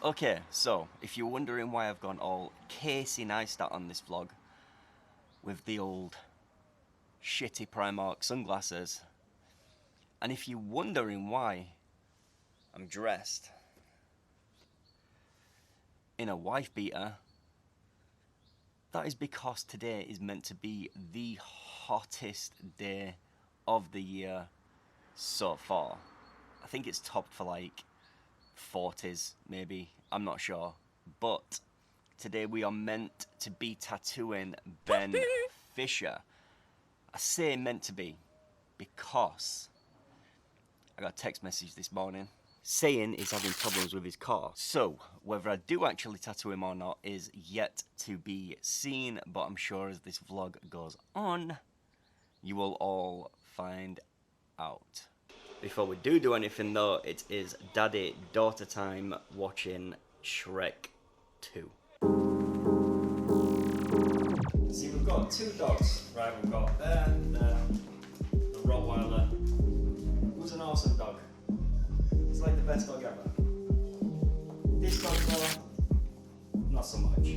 Okay, so if you're wondering why I've gone all Casey Neistat on this vlog with the old shitty Primark sunglasses, and if you're wondering why I'm dressed in a wife beater, that is because today is meant to be the hottest day of the year so far. I think it's topped for like 40s maybe, I'm not sure, but today we are meant to be tattooing Ben Fisher. I say meant to be because I got a text message this morning saying he's having problems with his car. So whether I do actually tattoo him or not is yet to be seen, but I'm sure as this vlog goes on, you will all find out. Before we do anything though, it is daddy-daughter time watching Shrek 2. See, we've got two dogs, right? We've got the Rottweiler, who's an awesome dog. It's like the best dog ever. This dog though, not so much.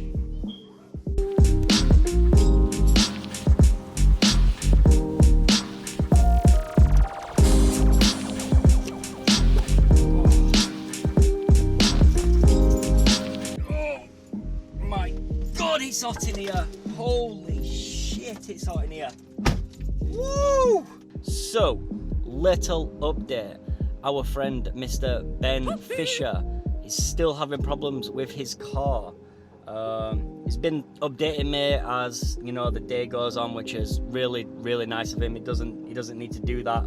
God, it's hot in here. Holy shit, it's hot in here. Woo! So, little update. Our friend Mr. Ben Fisher is still having problems with his car. He's been updating me as, you know, the day goes on, which is really, really nice of him. He doesn't need to do that.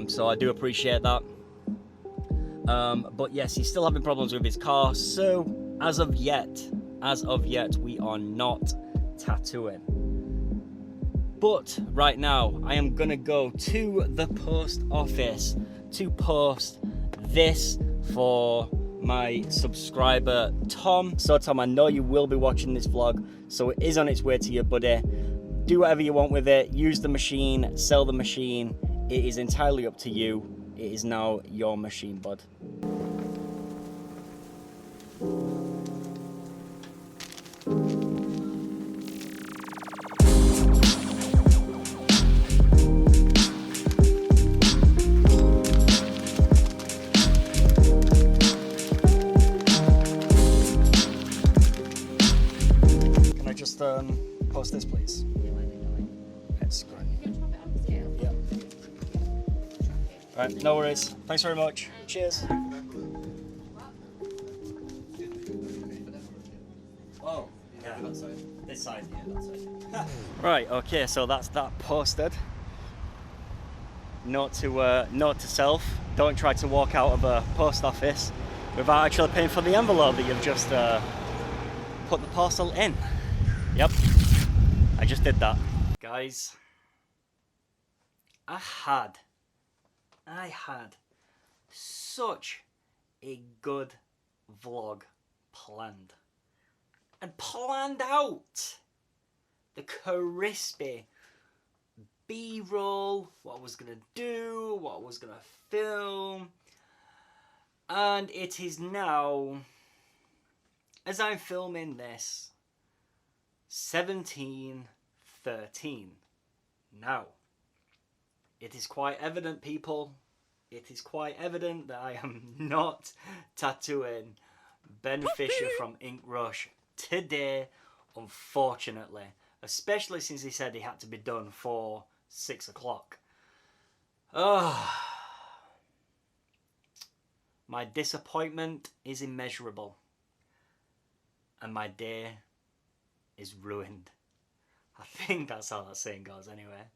So I do appreciate that. But yes, he's still having problems with his car. So, as of yet, we are not tattooing. But right now, I am gonna go to the post office to post this for my subscriber Tom. So Tom, I know you will be watching this vlog, so it is on its way to you, buddy. Do whatever you want with it. Use the machine, sell the machine. It is entirely up to you. It is now your machine, bud. Can I just post this, please? It's great. Yeah. All right, no worries. Thanks very much. Cheers. Oh, yeah, that side. This side, yeah, that side. Right, okay, so that's that posted. Note to self: don't try to walk out of a post office without actually paying for the envelope that you've just put the parcel in. Yep, I just did that. Guys, I had such a good vlog planned. And planned out the crispy B-roll, what I was going to do, what I was going to film. And it is now, as I'm filming this, 17:13. Now, it is quite evident, people, it is quite evident that I am not tattooing Ben Fisher from Ink Rush today, unfortunately, especially since he said he had to be done for 6 o'clock. My disappointment is immeasurable, and my day is ruined. I think that's how that saying goes anyway.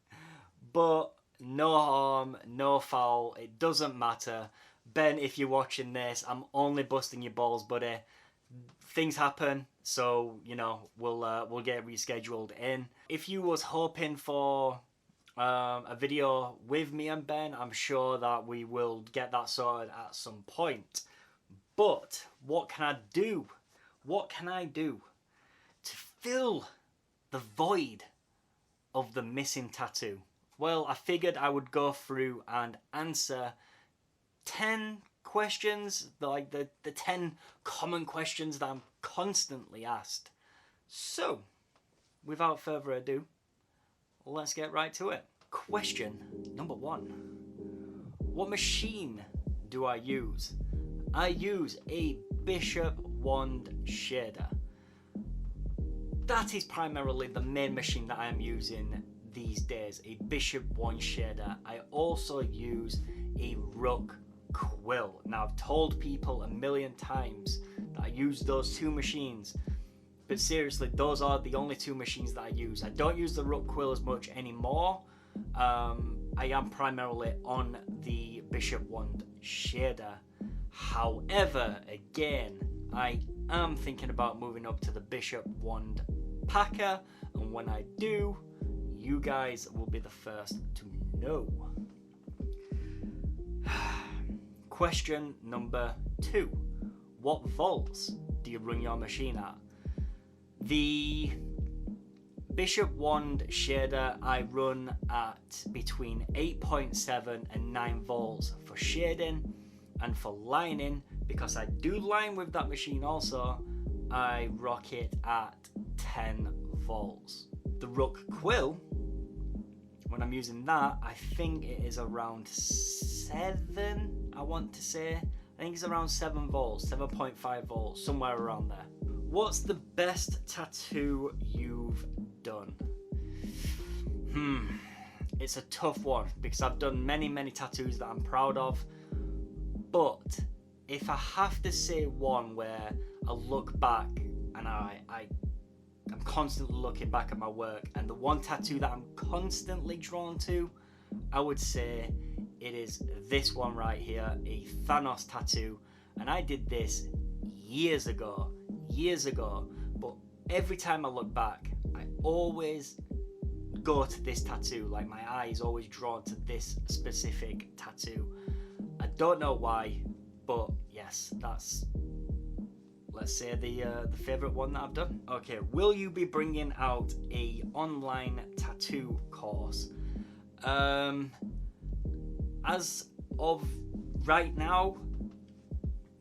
But no harm, no foul, it doesn't matter. Ben, if you're watching this, I'm only busting your balls, buddy. Things happen, so you know we'll get rescheduled in. If you was hoping for a video with me and Ben, I'm sure that we will get that sorted at some point. But what can I do? What can I do to fill the void of the missing tattoo? Well, I figured I would go through and answer 10 questions, like the 10 common questions that I'm constantly asked. So, without further ado, let's get right to it. Question number 1. What machine do I use? I use a Bishop wand shader. That is primarily the main machine that I am using these days, a Bishop wand shader. I also use a Rook quill. Now, I've told people a million times that I use those 2 machines, but seriously, those are the only 2 machines that I use. I don't use the Rook quill as much anymore. I am primarily on the Bishop wand shader. However, again, I am thinking about moving up to the Bishop wand packer, and when I do, you guys will be the first to know. Question number 2. What volts do you run your machine at? The Bishop wand shader I run at between 8.7 and 9 volts for shading, and for lining, because I do line with that machine also, I rock it at 10 volts. The Rook quill, when I'm using that, I think it is around 7, I want to say. I think it's around 7 volts, 7.5 volts, somewhere around there. What's the best tattoo you've done? It's a tough one, because I've done many tattoos that I'm proud of. But if I have to say one where I look back and I'm constantly looking back at my work, and the one tattoo that I'm constantly drawn to, I would say it is this one right here, a Thanos tattoo. And I did this years ago, but every time I look back, I always go to this tattoo. Like, my eye is always drawn to this specific tattoo. I don't know why, but yes, that's, let's say, the favorite one that I've done. Okay, will you be bringing out a online tattoo course? As of right now,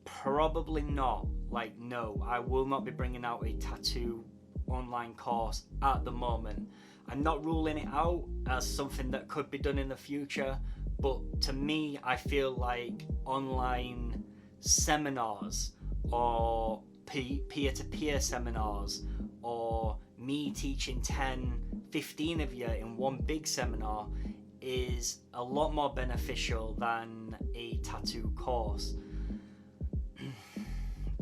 probably not. Like, no, I will not be bringing out a tattoo online course at the moment. I'm not ruling it out as something that could be done in the future, but to me, I feel like online seminars or peer-to-peer seminars, or me teaching 10, 15 of you in one big seminar, is a lot more beneficial than a tattoo course.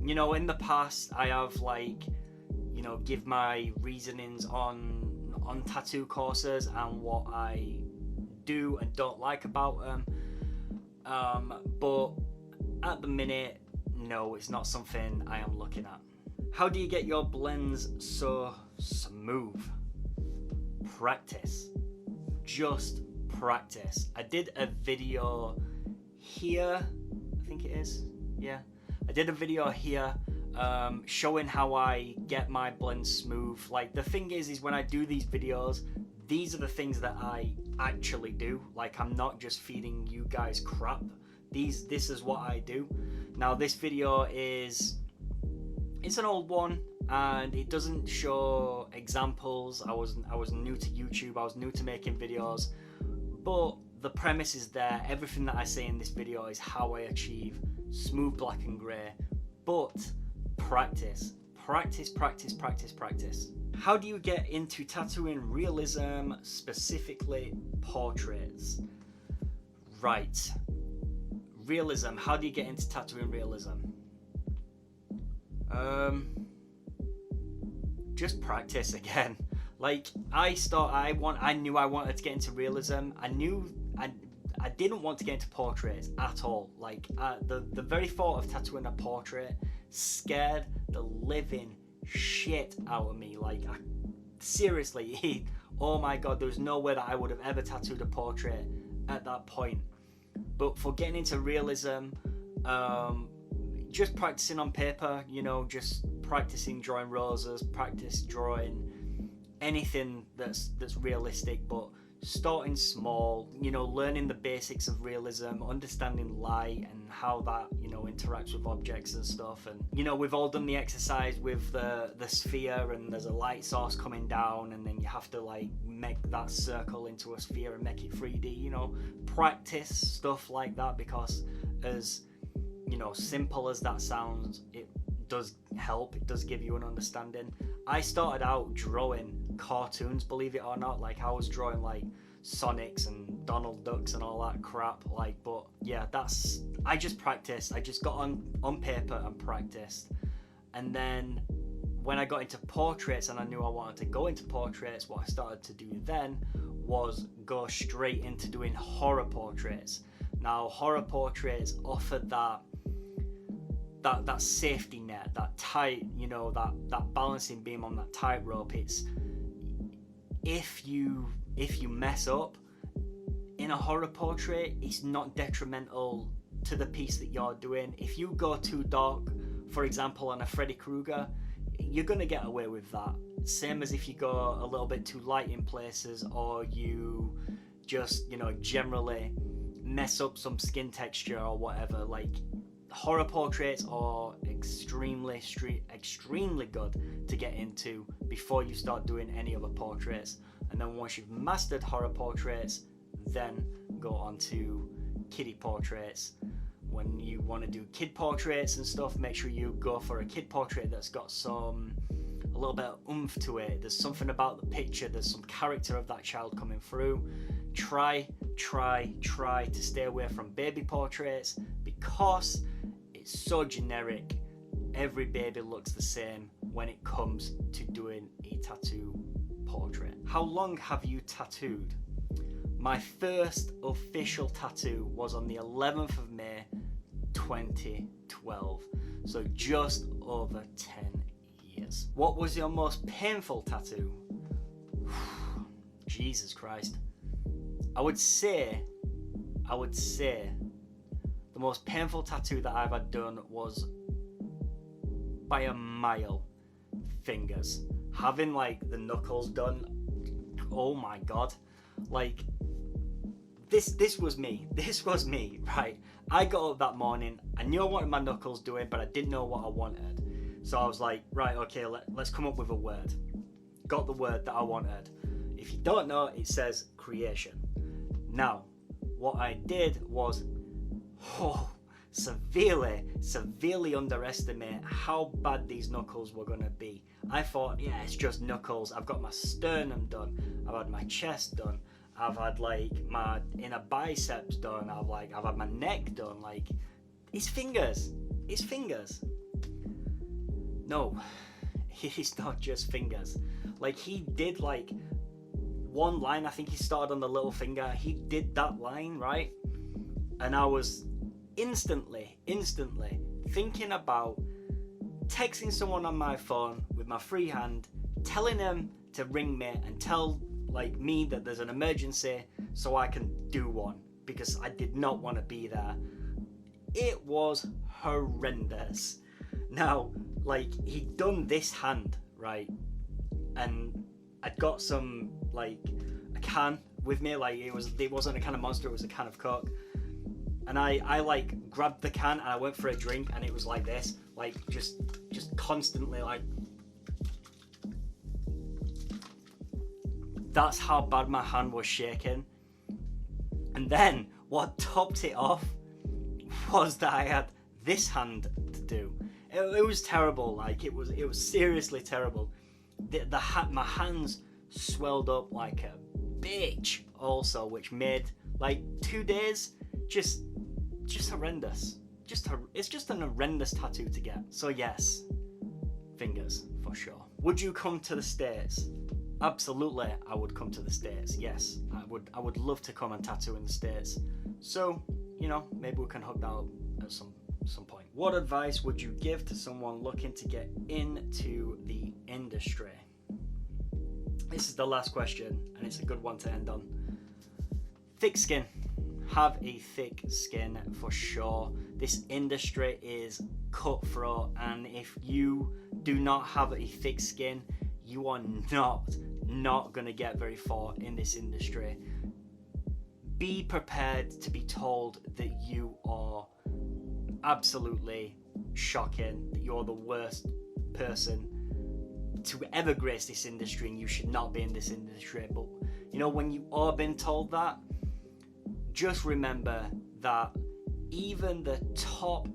You know, in the past, I have, like, you know, give my reasonings on tattoo courses and what I do and don't like about them. But at the minute, no, it's not something I am looking at. How do you get your blends so smooth? Practice. Just practice. I did a video here, I think it is, yeah. I did a video here showing how I get my blends smooth. Like, the thing is when I do these videos, these are the things that I actually do. Like, I'm not just feeding you guys crap. This is what I do. Now, this video it's an old one, and it doesn't show examples. I was new to YouTube. I was new to making videos, but the premise is there. Everything that I say in this video is how I achieve smooth black and grey. But practice. How do you get into tattooing realism, specifically portraits? Right. Realism. How do you get into tattooing realism? Just practice again. Like, I knew I wanted to get into realism. I didn't want to get into portraits at all. Like, the very thought of tattooing a portrait scared the living shit out of me. Like, seriously, oh my god, there was no way that I would have ever tattooed a portrait at that point. But for getting into realism, just practicing on paper, you know, just practicing drawing roses, practice drawing anything that's realistic, but starting small, learning the basics of realism, understanding light and how that, interacts with objects and stuff. And, we've all done the exercise with the sphere, and there's a light source coming down, and then you have to like make that circle into a sphere and make it 3D, practice stuff like that, because as, simple as that sounds, it does help. It does give you an understanding. I started out drawing cartoons, believe it or not. Like, I was drawing like Sonics and Donald Ducks and all that crap. Like, but yeah, I just practiced. I just got on paper and practiced. And then when I got into portraits and I knew I wanted to go into portraits, what I started to do then was go straight into doing horror portraits. Now, horror portraits offered that safety net, that tight, that balancing beam on that tightrope. It's if you mess up in a horror portrait, it's not detrimental to the piece that you're doing. If you go too dark, for example, on a Freddy Krueger, you're gonna get away with that. Same as if you go a little bit too light in places, or you just, generally mess up some skin texture or whatever. Like, horror portraits are extremely good to get into before you start doing any other portraits. And then once you've mastered horror portraits, then go on to kiddie portraits. When you want to do kid portraits and stuff, make sure you go for a kid portrait that's got a little bit of oomph to it. There's something about the picture, there's some character of that child coming through. Try to stay away from baby portraits, because it's so generic. Every baby looks the same when it comes to doing a tattoo portrait. How long have you tattooed? My first official tattoo was on the 11th of May 2012, so just over 10 years. What was your most painful tattoo? Jesus Christ. I would say the most painful tattoo that I've had done was, by a mile, fingers. Having like the knuckles done, oh my god. Like, this was me, right? I got up that morning, I knew I wanted my knuckles doing, but I didn't know what I wanted. So I was like, right, okay, let's come up with a word. Got the word that I wanted. If you don't know, it says creation. Now, what I did was severely underestimate how bad these knuckles were going to be. I thought, yeah, it's just knuckles. I've got my sternum done, I've had my chest done, I've had like my inner biceps done, I've had my neck done. Like, it's fingers. No, it's not just fingers. Like, he did like one line. I think he started on the little finger. He did that line, right? And I was instantly thinking about texting someone on my phone with my free hand, telling them to ring me and tell like me that there's an emergency so I can do one, because I did not want to be there. It was horrendous. Now, like, he'd done this hand, right? And I'd got some, like, a can with me. Like, it wasn't a can of Monster, it was a can of Coke. And I like grabbed the can and I went for a drink, and it was like this, like just constantly like. That's how bad my hand was shaking. And then what topped it off was that I had this hand to do. It was terrible. Like, it was seriously terrible. My hands swelled up like a bitch also, which made like 2 days just horrendous. It's just an horrendous tattoo to get. So yes, fingers for sure. Would you come to the States? Absolutely, I would come to the States. Yes, I would love to come and tattoo in the States. So, maybe we can hook that up at some point. What advice would you give to someone looking to get into the industry? This is the last question, and it's a good one to end on. Thick skin. Have a thick skin for sure. This industry is cutthroat, and if you do not have a thick skin, you are not gonna get very far in this industry. Be prepared to be told that you are absolutely shocking, that you're the worst person to ever grace this industry and you should not be in this industry. But you know, when you are being told that, just remember that even the top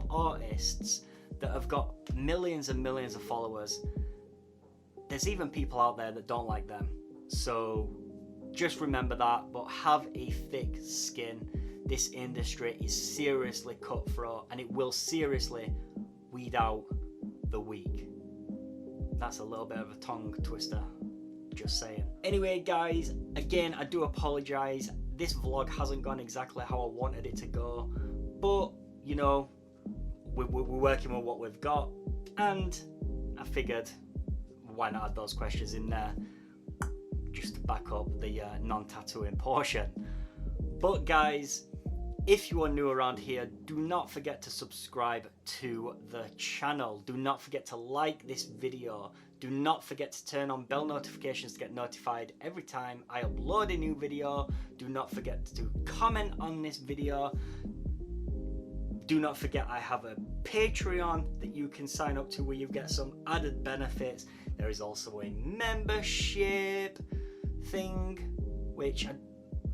artists that have got millions and millions of followers, there's even people out there that don't like them. So just remember that, but have a thick skin. This industry is seriously cutthroat and it will seriously weed out the weak. That's a little bit of a tongue twister, just saying. Anyway guys, again, I do apologize. This vlog hasn't gone exactly how I wanted it to go, but you know, we're working with what we've got, and I figured why not add those questions in there just to back up the non-tattooing portion. But guys, if you are new around here, do not forget to subscribe to the channel. Do not forget to like this video. Do not forget to turn on bell notifications to get notified every time I upload a new video. Do not forget to comment on this video. Do not forget I have a Patreon that you can sign up to where you get some added benefits. There is also a membership thing, which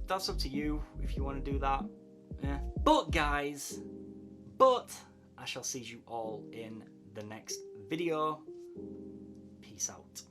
that's up to you if you want to do that. Yeah. But guys, I shall see you all in the next video. Peace out.